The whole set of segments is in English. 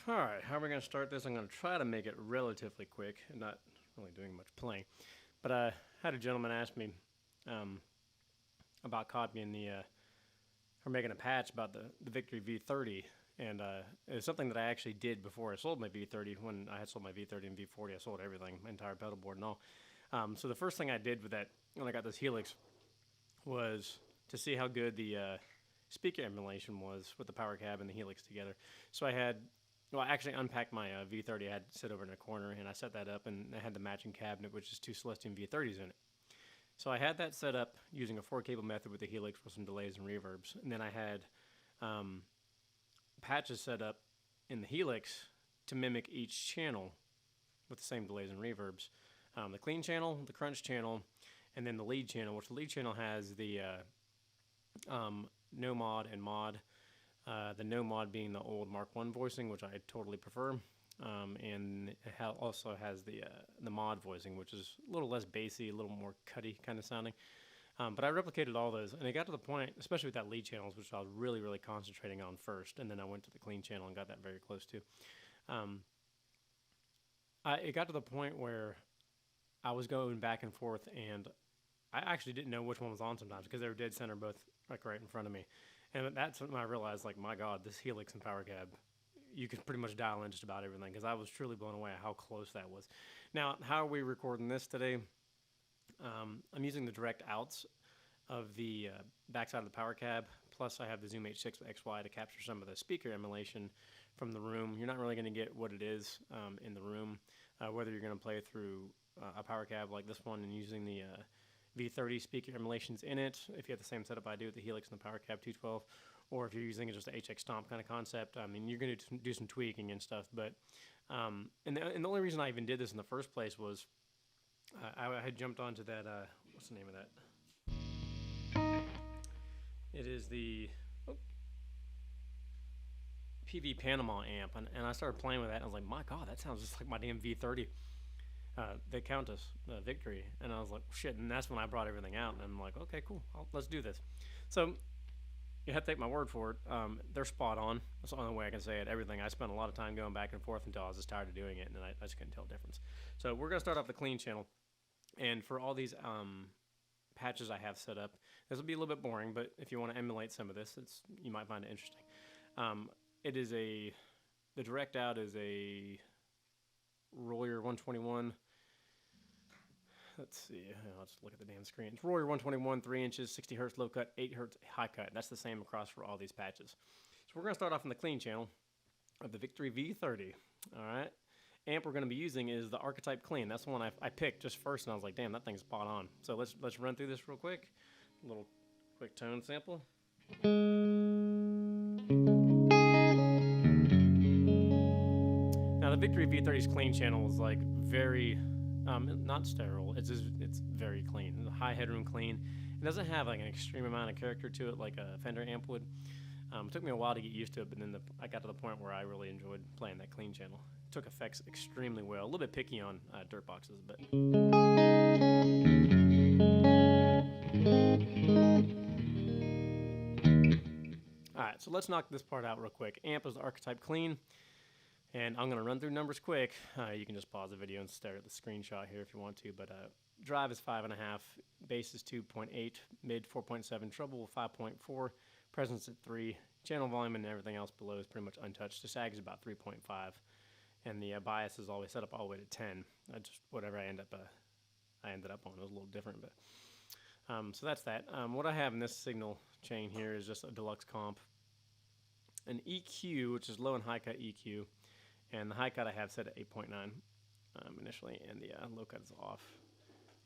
Alright, how are we going to start this? I'm going to try to make it relatively quick, and not really doing much playing. But I had a gentleman ask me about copying or making a patch about the Victory V30. And it's something that I actually did before I sold my V30. When I had sold my V30 and V40, I sold everything, my entire pedal board and all. So the first thing I did with that, when I got this Helix, was to see how good the speaker emulation was with the power cab and the Helix together. So I actually unpacked my V30. I had to sit over in a corner, and I set that up, and I had the matching cabinet, which is 2 Celestion V30s in it. So I had that set up using a 4-cable method with the Helix with some delays and reverbs. And then I had patches set up in the Helix to mimic each channel with the same delays and reverbs. The clean channel, the crunch channel, and then the lead channel, which the lead channel has the no mod and mod. The no mod being the old Mark I voicing, which I totally prefer, and it also has the mod voicing, which is a little less bassy, a little more cutty kind of sounding. But I replicated all those, and it got to the point, especially with that lead channels, which I was really, really concentrating on first, and then I went to the clean channel and got that very close too. It got to the point where I was going back and forth, and I actually didn't know which one was on sometimes because they were dead center, both like right in front of me. And that's when I realized, like, my God, this Helix and power cab, you could pretty much dial in just about everything, because I was truly blown away at how close that was. Now, how are we recording this today? I'm using the direct outs of the backside of the power cab, plus I have the Zoom H6 XY to capture some of the speaker emulation from the room. You're not really going to get what it is in the room, whether you're going to play through a power cab like this one and using the V30 speaker emulations in it, if you have the same setup I do with the Helix and the Power Cab 212, or if you're using just an HX Stomp kind of concept. I mean, you're going to do some tweaking and stuff, but and the only reason I even did this in the first place was I had jumped onto that, what's the name of that? It is the PV Panama amp, and I started playing with that, and I was like, my God, that sounds just like my damn V30. The Countess Victory, and I was like, shit, and that's when I brought everything out, and I'm like, okay, cool, let's do this. So you have to take my word for it. They're spot on. That's the only way I can say it. Everything. I spent a lot of time going back and forth until I was just tired of doing it, and I just couldn't tell the difference. So we're going to start off the clean channel, and for all these patches I have set up, this will be a little bit boring, but if you want to emulate some of this, you might find it interesting. The direct out is a Royer 121. Let's see. I'll just look at the damn screen. It's Royer 121, 3 inches, 60 hertz low cut, 8 hertz high cut. That's the same across for all these patches. So we're going to start off in the clean channel of the Victory V30. All right. Amp we're going to be using is the Archetype Clean. That's the one I picked just first, and I was like, damn, that thing's spot on. So let's run through this real quick. A little quick tone sample. Now the Victory V30's clean channel is like very, not sterile. It's very clean. It's a high headroom clean. It doesn't have like an extreme amount of character to it like a Fender amp would. It took me a while to get used to it, but then I got to the point where I really enjoyed playing that clean channel. It took effects extremely well. A little bit picky on dirt boxes, but. All right, so let's knock this part out real quick. Amp is the Archetype Clean. And I'm going to run through numbers quick. You can just pause the video and stare at the screenshot here if you want to. But drive is 5.5, bass is 2.8, mid 4.7, treble 5.4, presence at 3, channel volume and everything else below is pretty much untouched. The sag is about 3.5, and the bias is always set up all the way to 10. Just whatever I ended up on. It was a little different, but so that's that. What I have in this signal chain here is just a deluxe comp, an EQ, which is low and high cut EQ. And the high cut I have set at 8.9 initially, and the low cut is off.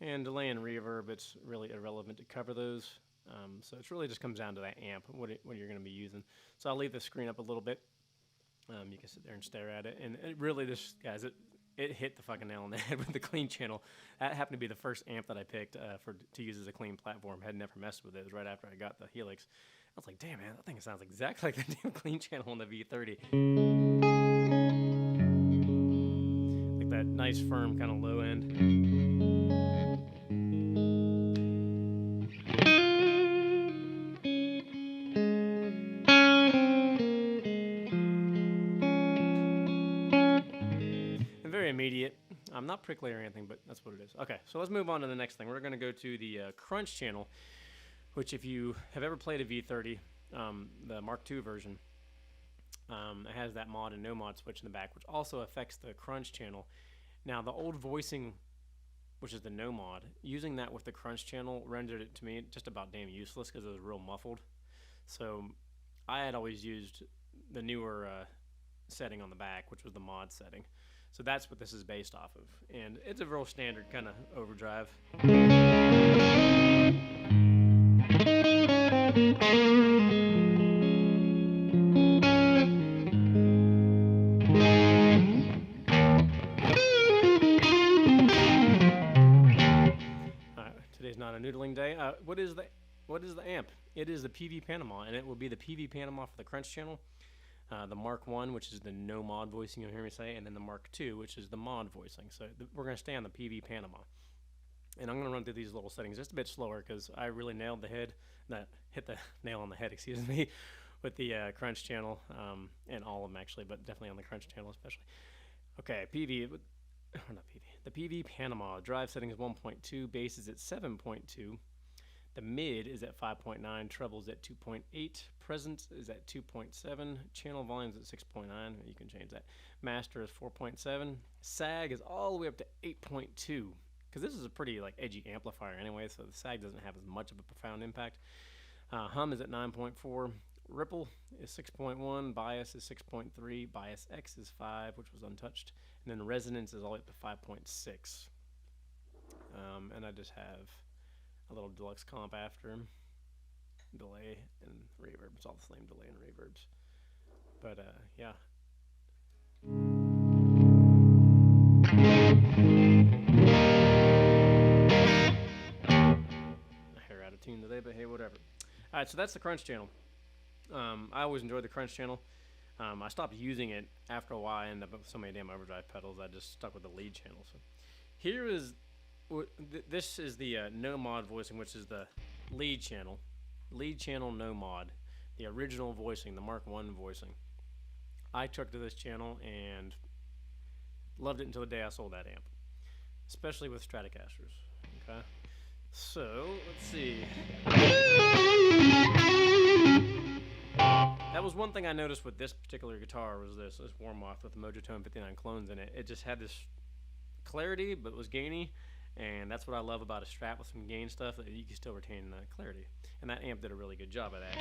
And delay and reverb, it's really irrelevant to cover those. So it really just comes down to that amp, what you're going to be using. So I'll leave the screen up a little bit. You can sit there and stare at it. And it really just, guys, it hit the fucking nail on the head with the clean channel. That happened to be the first amp that I picked to use as a clean platform. Had never messed with it. It was right after I got the Helix. I was like, damn, man, that thing sounds exactly like the damn clean channel on the V30. That nice firm kind of low end. intermediate. I'm not prickly or anything, but that's what it is. Okay, so let's move on to the next thing. We're going to go to the crunch channel, which if you have ever played a V30, the Mark II version, it has that mod and no mod switch in the back, which also affects the crunch channel. Now, the old voicing, which is the no mod, using that with the crunch channel rendered it to me just about damn useless because it was real muffled. So I had always used the newer setting on the back, which was the mod setting. So that's what this is based off of. And it's a real standard kind of overdrive. Today's not a noodling day. What is the amp? It is the PV Panama, and it will be the PV Panama for the crunch channel. The Mark I, which is the no mod voicing, you'll hear me say, and then the Mark II, which is the mod voicing. So we're going to stay on the PV Panama. And I'm going to run through these little settings just a bit slower because I really nailed the head, hit the nail on the head, excuse me, with the crunch channel, and all of them actually, but definitely on the crunch channel especially. Okay, PV, or not PV, the PV Panama. Drive setting is 1.2, bass is at 7.2. The mid is at 5.9, treble is at 2.8, presence is at 2.7, channel volume is at 6.9, you can change that. Master is 4.7, sag is all the way up to 8.2, because this is a pretty edgy amplifier anyway, so the sag doesn't have as much of a profound impact. Hum is at 9.4, ripple is 6.1, bias is 6.3, bias X is 5, which was untouched, and then resonance is all the way up to 5.6. And I just have a little deluxe comp after delay and reverb. It's all the same delay and reverbs. But yeah. My hair out of tune today, but hey, whatever. Alright, so that's the crunch channel. I always enjoyed the crunch channel. I stopped using it after a while. I ended up with so many damn overdrive pedals, I just stuck with the lead channel. So here is this is the no mod voicing, which is the lead channel no mod, the original voicing, the Mark I voicing. I took to this channel and loved it until the day I sold that amp, especially with Stratocasters. Okay, so let's see. That was one thing I noticed with this particular guitar, was this Warmoth with the Mojotone 59 clones in it. It just had this clarity, but it was gainy. And that's what I love about a Strat with some gain stuff, that you can still retain clarity. And that amp did a really good job of that.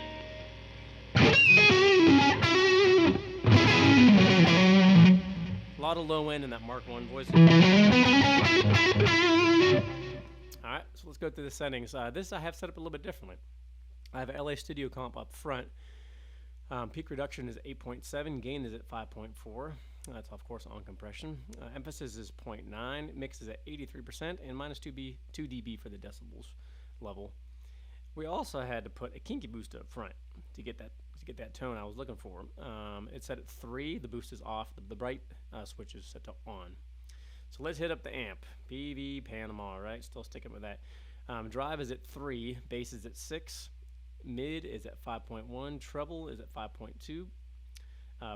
A lot of low end in that Mark I voice. Alright, so let's go through the settings. This I have set up a little bit differently. I have an LA Studio comp up front. Peak reduction is 8.7, gain is at 5.4. That's of course on compression. Emphasis is 0.9, mix is at 83%, and minus 2 dB for the decibels level. We also had to put a kinky boost up front to get that tone I was looking for. It's set at 3, the boost is off, the bright switch is set to on. So let's hit up the amp. PV Panama, right? Still sticking with that. Drive is at 3, bass is at 6, mid is at 5.1, treble is at 5.2.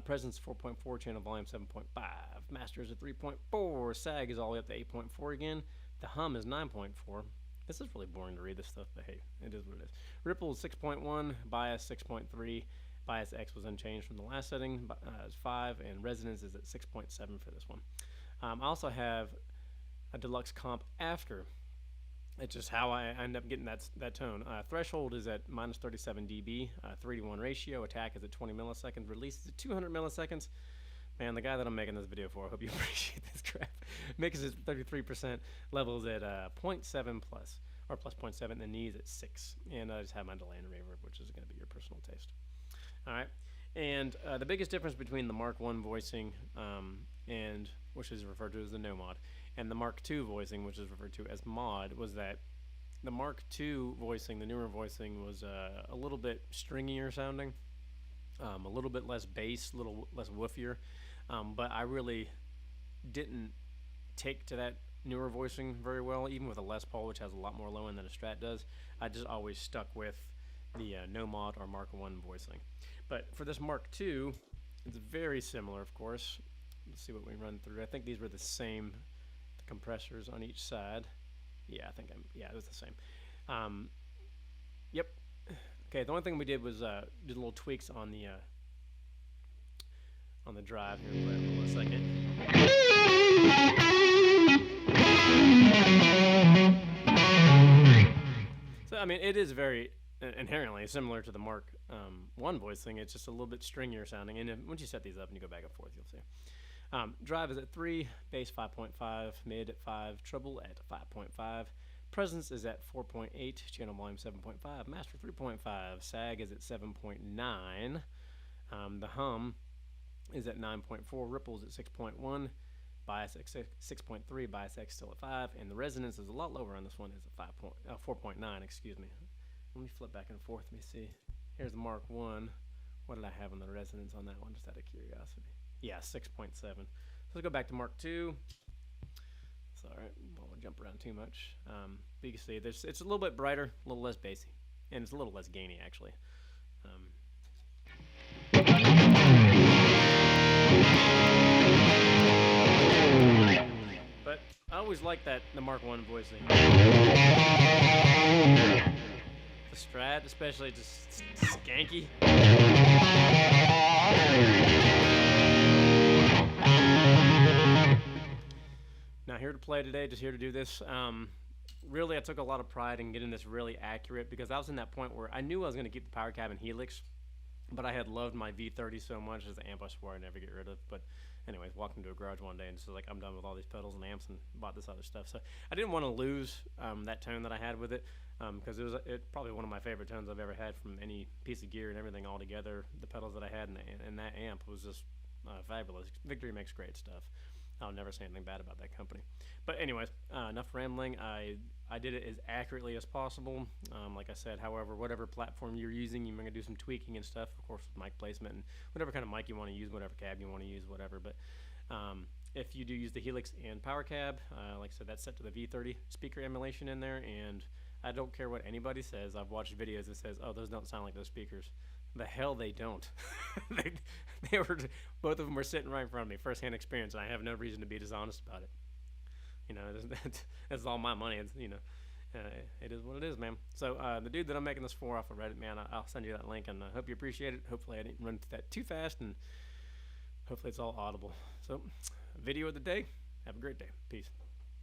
Presence 4.4, channel volume 7.5, master is at 3.4, sag is all the way up to 8.4 again, the hum is 9.4. This is really boring to read this stuff, but hey, it is what it is. Ripple is 6.1, bias 6.3, bias X was unchanged from the last setting, is 5, and resonance is at 6.7 for this one. I also have a deluxe comp after. It's just how I end up getting that tone. Threshold is at minus 37 dB, 3:1 ratio. Attack is at 20 milliseconds. Release is at 200 milliseconds. Man, the guy that I'm making this video for, I hope you appreciate this crap. Mix is at 33%. Levels at 0.7 plus, or plus 0.7. And the knees at 6. And I just have my delay and reverb, which is going to be your personal taste. All right. And the biggest difference between the Mark I voicing, and which is referred to as the no mod, and the Mark II voicing, which is referred to as mod, was that the Mark II voicing, the newer voicing, was a little bit stringier sounding, a little bit less bass, a little less woofier, but I really didn't take to that newer voicing very well, even with a Les Paul, which has a lot more low end than a Strat does. I just always stuck with the no mod or Mark I voicing. But for this Mark II, it's very similar, of course. let's see what we run through. I think these were the same, the compressors on each side. Yeah, I think it was the same. Yep. Okay, the only thing we did was did little tweaks on the drive here. Play it for a second. So I mean, it is very inherently similar to the Mark 1 voice thing. It's just a little bit stringier sounding, and once you set these up and you go back and forth, you'll see. Drive is at 3, bass 5.5, mid at 5, treble at 5.5, presence is at 4.8, channel volume 7.5, master 3.5, sag is at 7.9, the hum is at 9.4, ripples at 6.1, bias at 6.3, bias X still at 5, and the resonance is a lot lower on this one. Is at 4.9, excuse me. Let me flip back and forth. Let me see. Here's the Mark 1. What did I have on the resonance on that one, just out of curiosity? Yeah, 6.7. So let's go back to Mark 2. It's all right. I won't jump around too much. But you can see it's a little bit brighter, a little less bassy, and it's a little less gainy, actually. But I always like that, the Mark 1 voicing. The Strat, especially, just skanky. Now, here to play today, just here to do this. Really, I took a lot of pride in getting this really accurate, because I was in that point where I knew I was going to keep the power cab and Helix, but I had loved my V30 so much as the amp I swore I'd never get rid of. But anyways, walked into a garage one day and just was like, I'm done with all these pedals and amps, and bought this other stuff. So I didn't want to lose that tone that I had with it, because it probably one of my favorite tones I've ever had from any piece of gear and everything all together. The pedals that I had and that amp was just fabulous. Victory makes great stuff. I'll never say anything bad about that company. But anyways, enough rambling. I did it as accurately as possible. Like I said, however, whatever platform you're using, you're going to do some tweaking and stuff, of course, with mic placement and whatever kind of mic you want to use, whatever cab you want to use, whatever. But if you do use the Helix and power cab, like I said, that's set to the V30 speaker emulation in there, and I don't care what anybody says. I've watched videos that says, oh, those don't sound like those speakers. The hell they don't. they were, both of them were sitting right in front of me, first-hand experience, and I have no reason to be dishonest about it. You know, that's all my money. It's, you know, it is what it is, man. So the dude that I'm making this for off of Reddit, man, I'll send you that link, and I hope you appreciate it. Hopefully I didn't run that too fast, and hopefully it's all audible. So, video of the day. Have a great day. Peace.